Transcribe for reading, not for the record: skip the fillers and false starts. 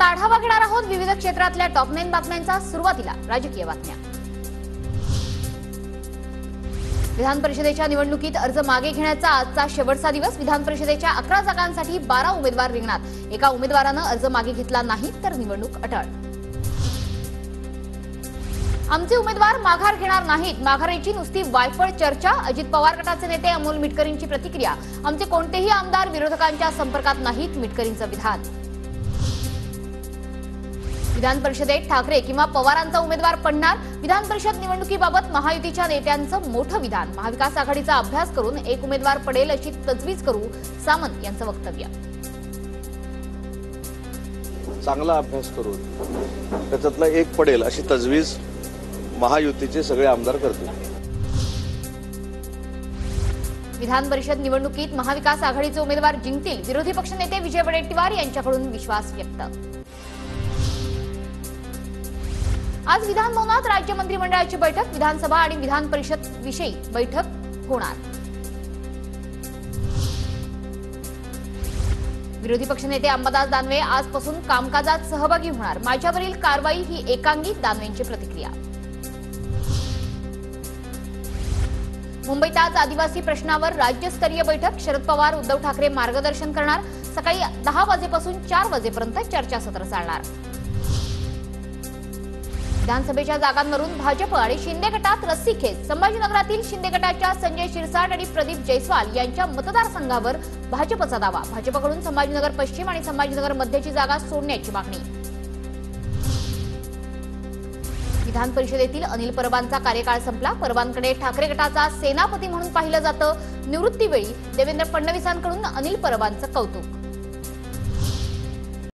आढावा घेणार आहोत विविध क्षेत्रातल्या टॉप 9 बातम्यांचा। सुरुवातीला राजकीय बातम्या। विधान परिषदेच्या निवडणुकीत अर्ज मागे घेण्याचा आजचा शेवटचा दिवस। विधान परिषदेच्या 11 जागांसाठी 12 उमेदवार रिंगणात। एका उमेदवारानं अर्ज मागे घेतला नाही तर निवडणूक अटळ। आमचे उमेदवार माघार घेणार नाहीत, माघारीची नुसती वायफळ चर्चा। अजित पवार गटाचे नेते अमोल मिटकरींची प्रतिक्रिया। आमचे कोणतेही आमदार विरोधकांच्या संपर्कात नाहीत, मिटकरींचं विधान। विधान परिषदेत ठाकरे किंवा पवारांचा उमेदवार पडणार। विधान परिषद निवडणुकीबाबत महायुतीच्या नेत्यांचं मोठं विधान। महाविकास आघाडीचा अभ्यास करून एक उमेदवार पडेल अशी तजवीज करू, सामंत यांचं वक्तव्य। चांगला अभ्यास करून त्याच्यातला एक पडेल अशी तजवीज महायुतीचे सगळे आमदार करतील। विधान परिषद निवडणुकीत महाविकास आघाडीचे उमेदवार जिंकतील, विरोधी पक्षनेते विजय वडेट्टीवार यांच्याकडून विश्वास व्यक्त। आज विधान भवनात राज्य मंत्रिमंडळाची बैठक। विधानसभा आणि विधान परिषद विषयी बैठक होणार। विरोधी पक्षनेते अंबादास दानवे आजपासून कामकाजात सहभागी होणार। माझ्यावरील कारवाई ही एकांगी, दानवेंची प्रतिक्रिया। मुंबईत आज आदिवासी प्रश्नावर राज्यस्तरीय बैठक। शरद पवार उद्धव ठाकरे मार्गदर्शन करणार। सकाळी 10 वाजेपासून 4 वाजेपर्यंत चर्चासत्र चालणार। विधानसभेच्या जागांवरून भाजप आणि शिंदे गटात रस्सीखेच। संभाजीनगरातील शिंदे गटाच्या संजय शिरसाट आणि प्रदीप जयस्वाल यांच्या मतदारसंघावर भाजपचा दावा। भाजपकडून संभाजीनगर पश्चिम आणि संभाजीनगर मध्यची जागा सोडण्याची मागणी। विधान परिषदेतील अनिल परबांचा कार्यकाळ संपला। परबांकडे ठाकरे गटाचा सेनापती म्हणून पाहिलं जातं। निवृत्तीवेळी देवेंद्र फडणवीसांकडून अनिल परबांचं कौतुक।